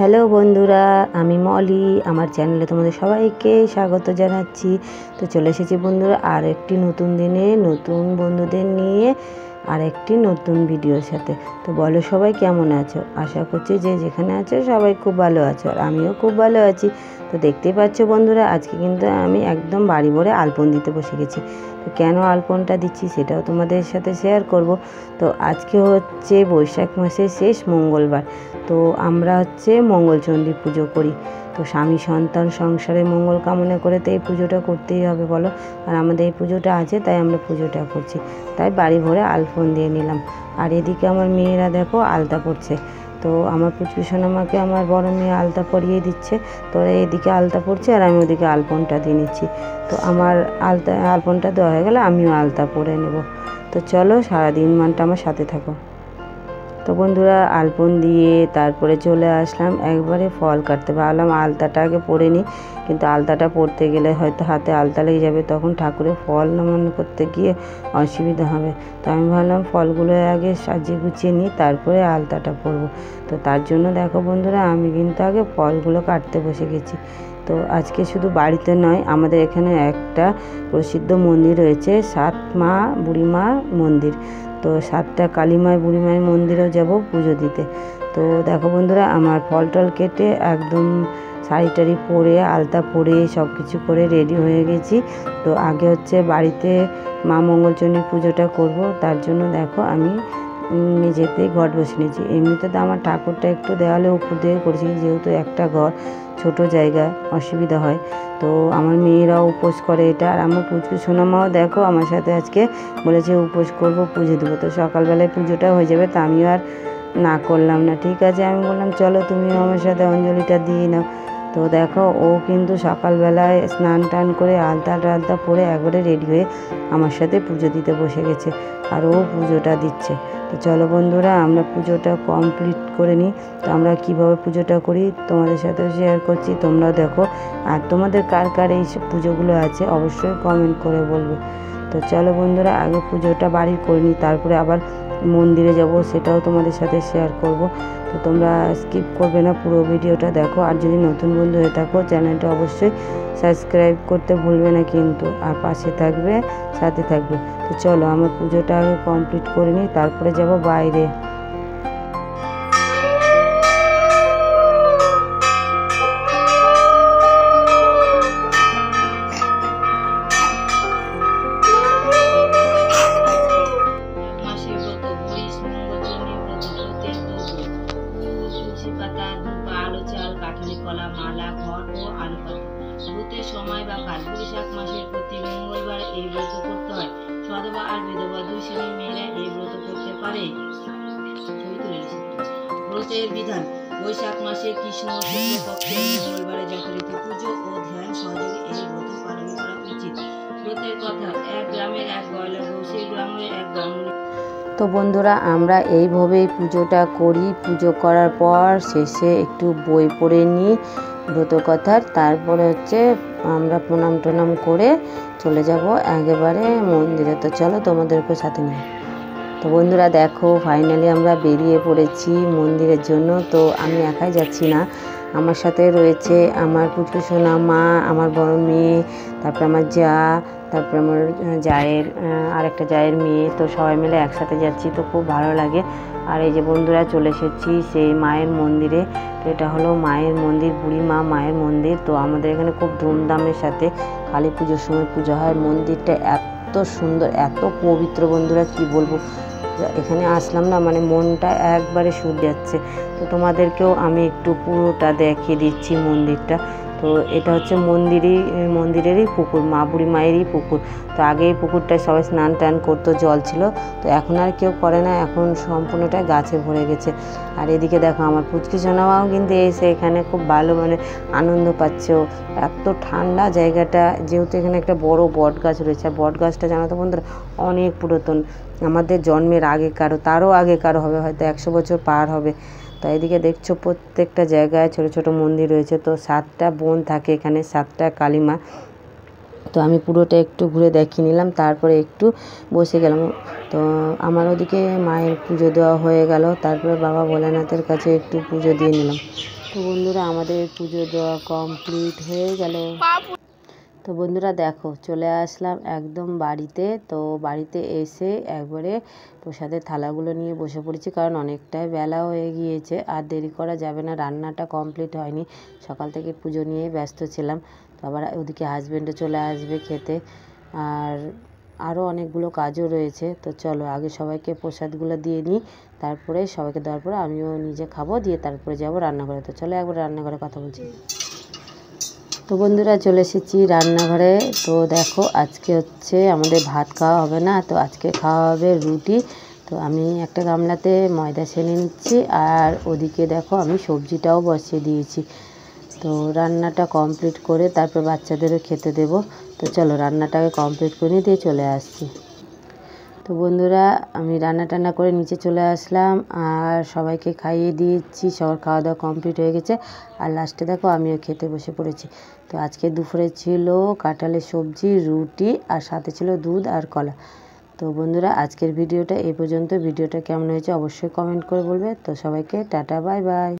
Hello বন্ধুরা, আমি মলি। আমার চ্যানেলে তোমাদের সবাইকে স্বাগত জানাচ্ছি। তো চলে এসেছি বন্ধুরা আর একটি নতুন দিনে নতুন বন্ধুদের নিয়ে আর একটি নতুন ভিডিওর সাথে। তো বলো সবাই কেমন আছো? আশা করছি যে যেখানে আছো সবাই খুব ভালো আছো, আর আমিও খুব ভালো আছি। তো দেখতেই পাচ্ছ বন্ধুরা, আজকে কিন্তু আমি একদম বাড়ি ভরে আলপন দিতে বসে গেছি। তো কেন আলপনটা দিচ্ছি সেটাও তোমাদের সাথে শেয়ার করব। তো আজকে হচ্ছে বৈশাখ মাসের শেষ মঙ্গলবার। তো আমরা হচ্ছে মঙ্গলচণ্ডী পুজো করি। তো স্বামী সন্তান সংসারে মঙ্গল কামনা করে তো এই পুজোটা করতেই হবে বলো। আর আমাদের এই পুজোটা আছে তাই আমরা পুজোটা করছি, তাই বাড়ি ভরে আলপন দিয়ে নিলাম। আর এদিকে আমার মেয়েরা দেখো আলতা পড়ছে। তো আমার পুচকু সোনামাকে আমার বড় মেয়ে আলতা পরিয়ে দিচ্ছে। তো এদিকে আলতা পড়ছে আর আমি ওদিকে আলপনটা দিয়ে নিচ্ছি। তো আমার আলপনটা দেওয়া হয়ে গেলে আমিও আলতা পরে নেব। তো চলো সারাদিন মানটা আমার সাথে থাকো। তো বন্ধুরা আলপন দিয়ে তারপরে চলে আসলাম একবারে ফল কাটতে। ভাবলাম আলতাটা আগে পরে নিই, কিন্তু আলতাটা পরতে গেলে হয়তো হাতে আলতা লেগে যাবে, তখন ঠাকুরের ফল নমন করতে গিয়ে অসুবিধা হবে। তো আমি ভাবলাম ফলগুলো আগে সাজিয়ে গুছিয়ে নিই, তারপরে আলতাটা পরবো। তো তার জন্য দেখো বন্ধুরা আমি কিন্তু আগে ফলগুলো কাটতে বসে গেছি। তো আজকে শুধু বাড়িতে নয়, আমাদের এখানে একটা প্রসিদ্ধ মন্দির রয়েছে, সাত মা বুড়িমা মন্দির। তো সাতটা কালীমায় বুড়িমায়ের মন্দিরেও যাব পুজো দিতে। তো দেখো বন্ধুরা আমার ফল টল কেটে একদম শাড়ি টাড়ি পরে আলতা পরে সব কিছু করে রেডি হয়ে গেছি। তো আগে হচ্ছে বাড়িতে মা মঙ্গলচণ্ডীর পুজোটা করব, তার জন্য দেখো আমি নিজেতেই ঘট বসে নিয়েছি। এমনিতে তো আমার ঠাকুরটা একটু দেওয়ালে উপর দিয়ে করেছি, যেহেতু একটা ঘর ছোট জায়গা অসুবিধা হয়। তো আমার মেয়েরাও উপোস করে এটা, আর আমার পুচকু সোনামাও দেখো আমার সাথে আজকে বলেছে উপোস করব, পুজো দেবো। তো সকালবেলায় পুজোটা হয়ে যাবে, তা আমিও আর না করলাম না। ঠিক আছে, আমি বললাম চলো তুমিও আমার সাথে অঞ্জলিটা দিয়ে নাও। তো দেখো ও কিন্তু সকালবেলায় স্নান টান করে আলতা টালতা পরে একবারে রেডি হয়ে আমার সাথে পুজো দিতে বসে গেছে, আর ও পুজোটা দিচ্ছে। তো চলো বন্ধুরা আমরা পুজোটা কমপ্লিট করে নিই। তো আমরা কীভাবে পুজোটা করি তোমাদের সাথে শেয়ার করছি, তোমরাও দেখো। আর তোমাদের কার কার এই পুজোগুলো আছে অবশ্যই কমেন্ট করে বলবে। তো চলো বন্ধুরা আগে পুজোটা বাড়ির করে নিই, তারপরে আবার মন্দিরে যাব, সেটাও তোমাদের সাথে শেয়ার করব। তো তোমরা স্কিপ করবে না, পুরো ভিডিওটা দেখো। আর যদি নতুন বন্ধু হয়ে থাকো চ্যানেলটা অবশ্যই সাবস্ক্রাইব করতে ভুলবে না কিন্তু, আর পাশে থাকবে, সাথে থাকবে। তো চলো আমার পুজোটা আগে কমপ্লিট করে নিই, তারপরে যাব বাইরে। সময় বা কাল বৈশাখ মাসের প্রতি মঙ্গলবার এই ব্রত করতে হয়। সধবা আর বিধবা দুই শ্রেণীর মেয়েরা এই ব্রত করতে পারে। ব্রতের বিধান: বৈশাখ মাসে কৃষ্ণ শুক্লপক্ষের মঙ্গলবারে যথারীতি পুজো ও ধ্যান সহযোগে এই ব্রত পালন করা উচিত। ব্রতের কথা: এক গ্রামের এক গয়লা বউ, সেই গ্রামের এক ব্রাহ্মণী। তো বন্ধুরা আমরা এইভাবেই পুজোটা করি। পুজো করার পর শেষে একটু বই পড়ে নিই ব্রতকথার, তারপরে হচ্ছে আমরা প্রণাম টনাম করে চলে যাব একেবারে মন্দিরে। তো চলো তোমাদেরকে সাথে নিই। তো বন্ধুরা দেখো ফাইনালি আমরা বেরিয়ে পড়েছি মন্দিরের জন্য। তো আমি একাই যাচ্ছি না, আমার সাথে রয়েছে আমার পুচকু সোনা মা, আমার বড় মেয়ে, তারপরে আমার যা, তারপরে আমার জায়ের আরেকটা জায়ের মেয়ে। তো সবাই মিলে একসাথে যাচ্ছি, তো খুব ভালো লাগে। আর এই যে বন্ধুরা চলে এসেছি সেই মায়ের মন্দিরে। তো এটা হলো মায়ের মন্দির, বুড়িমা মায়ের মন্দির। তো আমাদের এখানে খুব ধুমধামের সাথে কালী পুজোর সময় পুজো হয়। মন্দিরটা এত সুন্দর, এত পবিত্র বন্ধুরা কি বলবো। এখানে আসলাম না মানে মনটা একবারে শুধু যাচ্ছে। তো তোমাদেরকেও আমি একটু পুরোটা দেখিয়ে দিচ্ছি মন্দিরটা। তো এটা হচ্ছে মন্দিরেরই পুকুর, মা বুড়ি মায়েরই পুকুর। তো আগে এই পুকুরটায় সবাই স্নান টান করতো, জল ছিল। তো এখন আর কেউ করে না, এখন সম্পূর্ণটাই গাছে ভরে গেছে। আর এদিকে দেখো আমার পুচকি সোনামাও কিন্তু এসে এখানে খুব ভালো মানে আনন্দ পাচ্ছে। এত ঠান্ডা জায়গাটা, যেহেতু এখানে একটা বড় বট গাছ রয়েছে। আর বট গাছটা জানো তো বন্ধুরা অনেক পুরাতন, আমাদের জন্মের আগে কারো, তারও আগে কারো হবে, হয়তো 100 বছর পার হবে। তো এদিকে দেখছো প্রত্যেকটা জায়গায় ছোট ছোট মন্দির রয়েছে। তো 7টা বোন থাকে এখানে, 7টা কালীমা। তো আমি পুরোটা একটু ঘুরে দেখিয়ে নিলাম, তারপরে একটু বসে গেলাম। তো আমার ওদিকে মায়ের পুজো দেওয়া হয়ে গেল, তারপরে বাবা ভোলেনাথের কাছে একটু পুজো দিয়ে নিলাম। তো বন্ধুরা আমাদের পুজো দেওয়া কমপ্লিট হয়ে গেল। তো বন্ধুরা দেখো চলে আসলাম একদম বাড়িতে। তো বাড়িতে এসে একবারে প্রসাদের থালাগুলো নিয়ে বসে পড়েছি, কারণ অনেকটাই বেলা হয়ে গিয়েছে আর দেরি করা যাবে না, রান্নাটা কমপ্লিট হয়নি। সকাল থেকে পুজো নিয়েই ব্যস্ত ছিলাম। তো আবার ওদিকে হাজব্যান্ডও চলে আসবে খেতে, আর আরও অনেকগুলো কাজও রয়েছে। তো চলো আগে সবাইকে প্রসাদগুলো দিয়ে নিই, তারপরে সবাইকে দেওয়ার পরে আমিও নিজে খাবো, দিয়ে তারপরে যাবো রান্নাঘরে। তো চলো একবার রান্নাঘরে কথা বলছি। তো বন্ধুরা চলে এসেছি রান্নাঘরে। তো দেখো আজকে হচ্ছে আমাদের ভাত খাওয়া হবে না, তো আজকে খাওয়া হবে রুটি। তো আমি একটা গামলাতে ময়দা ছেনে নিচ্ছি, আর ওদিকে দেখো আমি সবজিটাও বসিয়ে দিয়েছি। তো রান্নাটা কমপ্লিট করে তারপর বাচ্চাদেরও খেতে দেব। তো চলো রান্নাটাকে কমপ্লিট করে দিয়ে চলে আসছি। তো বন্ধুরা আমি রান্না টান্না করে নিচে চলে আসলাম, আর সবাইকে খাইয়ে দিয়েছি। সবার খাওয়া দাওয়া কমপ্লিট হয়ে গেছে, আর লাস্টে দেখো আমিও খেতে বসে পড়েছি। তো আজকে দুপুরে ছিল কাঁঠালের সবজি, রুটি, আর সাথে ছিল দুধ আর কলা। তো বন্ধুরা আজকের ভিডিওটা এই পর্যন্ত। ভিডিওটা কেমন হয়েছে অবশ্যই কমেন্ট করে বলবে। তো সবাইকে টাটা বাই বাই।